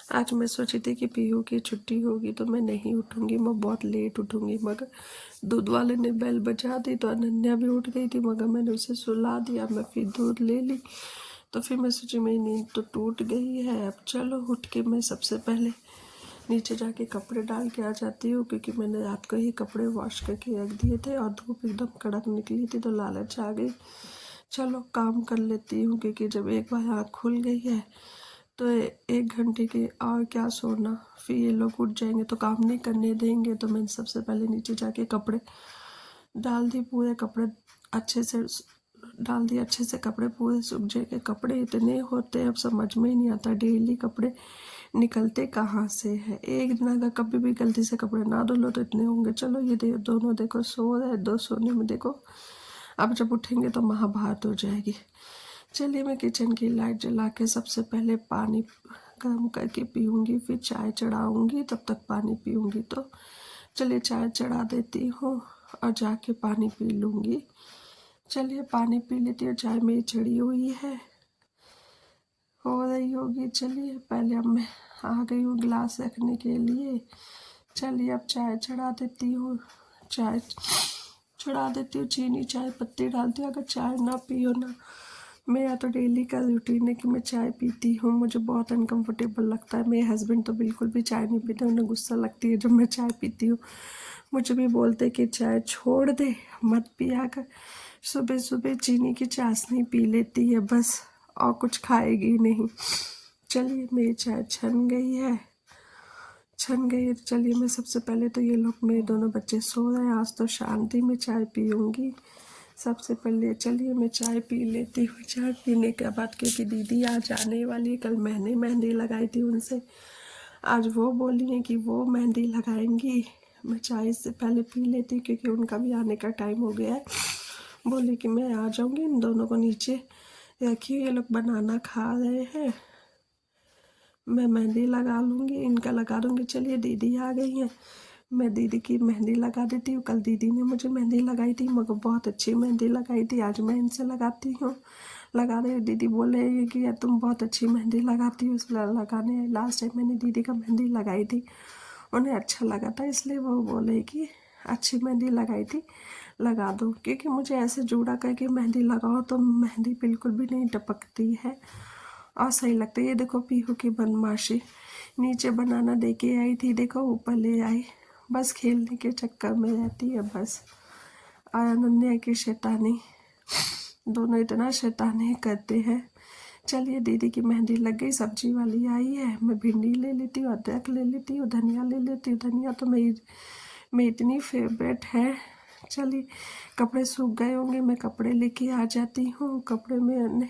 आज मैं सोची थी कि पीहू की छुट्टी होगी तो मैं नहीं उठूंगी, मैं बहुत लेट उठूंगी, मगर दूध वाले ने बेल बजा दी तो अनन्या भी उठ गई थी, मगर मैंने उसे सुला दिया। मैं फिर दूध ले ली तो फिर मैं सोची मेरी नींद तो टूट गई है। अब चलो उठ के मैं सबसे पहले नीचे जाके कपड़े डाल के आ जाती हूँ, क्योंकि मैंने रात को ही कपड़े वॉश करके रख दिए थे और धूप एकदम कड़क निकली थी तो लालच आ गई। चलो काम कर लेती हूँ, क्योंकि जब एक बार आँख खुल गई है तो 1 घंटे के और क्या सोना, फिर ये लोग उठ जाएंगे तो काम नहीं करने देंगे। तो मैंने सबसे पहले नीचे जाके कपड़े डाल दिए, पूरे कपड़े अच्छे से डाल दिए, अच्छे से कपड़े पूरे सूख जाएंगे। कपड़े इतने होते हैं अब समझ में ही नहीं आता डेली कपड़े निकलते कहाँ से है। एक दिन अगर कभी भी गलती से कपड़े ना धो लो तो इतने होंगे। चलो ये दोनों देखो सो रहे, दो सोने में देखो, अब जब उठेंगे तो महाभारत हो जाएगी। चलिए मैं किचन की लाइट जला के सबसे पहले पानी गर्म करके पीऊँगी, फिर चाय चढ़ाऊँगी, तब तक पानी पीऊँगी। तो चलिए चाय चढ़ा देती हूँ और जाके पानी पी लूँगी। चलिए पानी पी लेती हूँ, चाय मेरी चढ़ी हुई है, हो रही होगी। चलिए पहले अब मैं आ गई हूँ गिलास रखने के लिए। चलिए अब चाय चढ़ा देती हूँ, चाय चढ़ा देती हूँ, चीनी चाय पत्ती डालती हूँ। अगर चाय ना पियो ना, मेरा तो डेली का रूटीन है कि मैं चाय पीती हूँ, मुझे बहुत अनकंफर्टेबल लगता है। मेरे हस्बैंड तो बिल्कुल भी चाय नहीं पीते, उन्हें गुस्सा लगती है जब मैं चाय पीती हूँ। मुझे भी बोलते कि चाय छोड़ दे, मत पिया कर, सुबह सुबह चीनी की चाशनी पी लेती है बस, और कुछ खाएगी नहीं। चलिए मेरी चाय छन गई है, छन गई है। चलिए मैं सबसे पहले तो ये लोग मेरे दोनों बच्चे सो रहे हैं, आज तो शांति में चाय पीऊँगी सबसे पहले। चलिए मैं चाय पी लेती हूँ। चाय पीने के बाद, क्योंकि दीदी आज आने वाली है, कल मैंने मेहंदी लगाई थी उनसे, आज वो बोली है कि वो मेहंदी लगाएंगी। मैं चाय से पहले पी लेती क्योंकि उनका भी आने का टाइम हो गया है। बोली कि मैं आ जाऊँगी, इन दोनों को नीचे रखिए, ये लोग बनाना खा रहे हैं, मैं मेहंदी लगा लूँगी, इनका लगा दूँगी। चलिए दीदी आ गई हैं, मैं दीदी की मेहंदी लगा देती हूँ। कल दीदी ने मुझे मेहंदी लगाई थी, मगर बहुत अच्छी मेहंदी लगाई थी, आज मैं इनसे लगाती हूँ। लगा रही दीदी बोले कि यार तुम बहुत अच्छी मेहंदी लगाती हो, इसलिए लगाने। लास्ट टाइम मैंने दीदी का मेहंदी लगाई थी, उन्हें अच्छा लगा था, इसलिए वो बोले कि अच्छी मेहंदी लगाई थी, लगा दो। क्योंकि मुझे ऐसे जूड़ा करके मेहंदी लगाओ तो मेहंदी बिल्कुल भी नहीं टपकती है और सही लगता है। ये देखो पीहू की बदमाशी, नीचे बनाना दे के आई थी, देखो ऊपर ले आई, बस खेलने के चक्कर में रहती है बस। और अनन्या की शैतानी, दोनों इतना शैतानी करते हैं। चलिए दीदी की मेहंदी लग गई, सब्जी वाली आई है, मैं भिंडी ले लेती हूँ, अदरक ले लेती हूँ, धनिया ले लेती हूँ। धनिया तो मेरी इतनी फेवरेट है। चलिए कपड़े सूख गए होंगे, मैं कपड़े लेके आ जाती हूँ। कपड़े में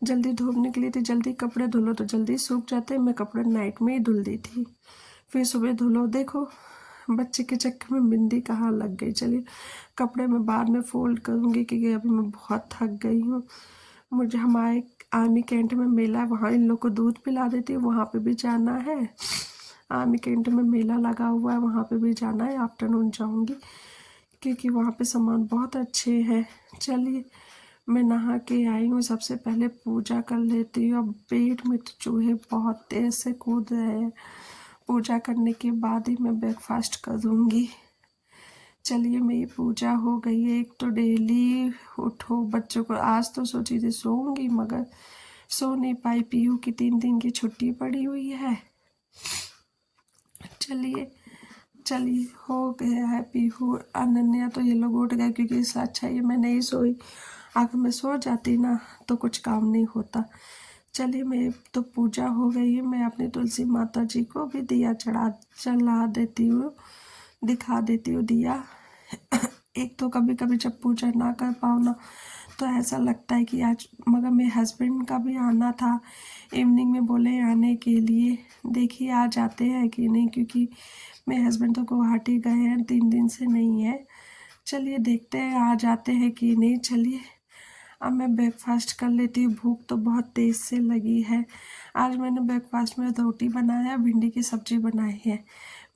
जल्दी धूप निकली थी, जल्दी कपड़े धुलो तो जल्दी सूख जाते, मैं कपड़े नाइट में ही धुल दी थी, फिर सुबह धुलो। देखो बच्चे के चक्कर में बिंदी कहाँ लग गई। चलिए कपड़े मैं बाद में फोल्ड करूँगी, क्योंकि अभी मैं बहुत थक गई हूँ। मुझे हमारे आर्मी कैंट में मेला है, वहाँ इन लोग को दूध पिला देती हूँ, वहाँ पे भी जाना है। आर्मी कैंट में मेला लगा हुआ है, वहाँ पे भी जाना है, आफ्टरनून जाऊँगी, क्योंकि वहाँ पे सामान बहुत अच्छे हैं। चलिए मैं नहा के आई हूँ, सबसे पहले पूजा कर लेती हूँ। अब पेट में तो चूहे बहुत तेज से कूद रहे हैं, पूजा करने के बाद ही मैं ब्रेकफास्ट करूँगी। चलिए मेरी पूजा हो गई है। एक तो डेली उठो बच्चों को, आज तो सोची थी सोऊंगी मगर सो नहीं पाई, पीहू की 3 दिन की छुट्टी पड़ी हुई है। चलिए चलिए हो गया है पीहू। अनन्या तो ये लोग उठ गए, क्योंकि इससे अच्छा ये मैं नहीं सोई, अगर मैं सो जाती ना तो कुछ काम नहीं होता। चलिए मेरी तो पूजा हो गई है, मैं अपनी तुलसी माता जी को भी दिया चला देती हूँ, दिखा देती हूँ दिया। एक तो कभी कभी जब पूजा ना कर पाओ ना तो ऐसा लगता है कि आज, मगर मेरे हस्बैंड का भी आना था, इवनिंग में बोले आने के लिए, देखिए आ जाते हैं कि नहीं, क्योंकि मेरे हस्बैंड तो गुवाहाटी गए हैं, 3 दिन से नहीं है। चलिए देखते हैं आ जाते हैं कि नहीं। चलिए अब मैं ब्रेकफास्ट कर लेती हूँ, भूख तो बहुत तेज़ से लगी है। आज मैंने ब्रेकफास्ट में रोटी बनाया, भिंडी की सब्जी बनाई है।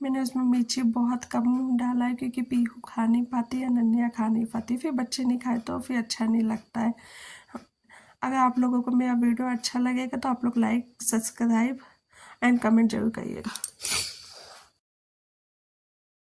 मैंने उसमें मिर्ची बहुत कम डाला है, क्योंकि पीहू खा नहीं पाती, अनन्या खा नहीं पाती, फिर बच्चे नहीं खाए तो फिर अच्छा नहीं लगता है। अगर आप लोगों को मेरा वीडियो अच्छा लगेगा तो आप लोग लाइक सब्सक्राइब एंड कमेंट जरूर करिएगा।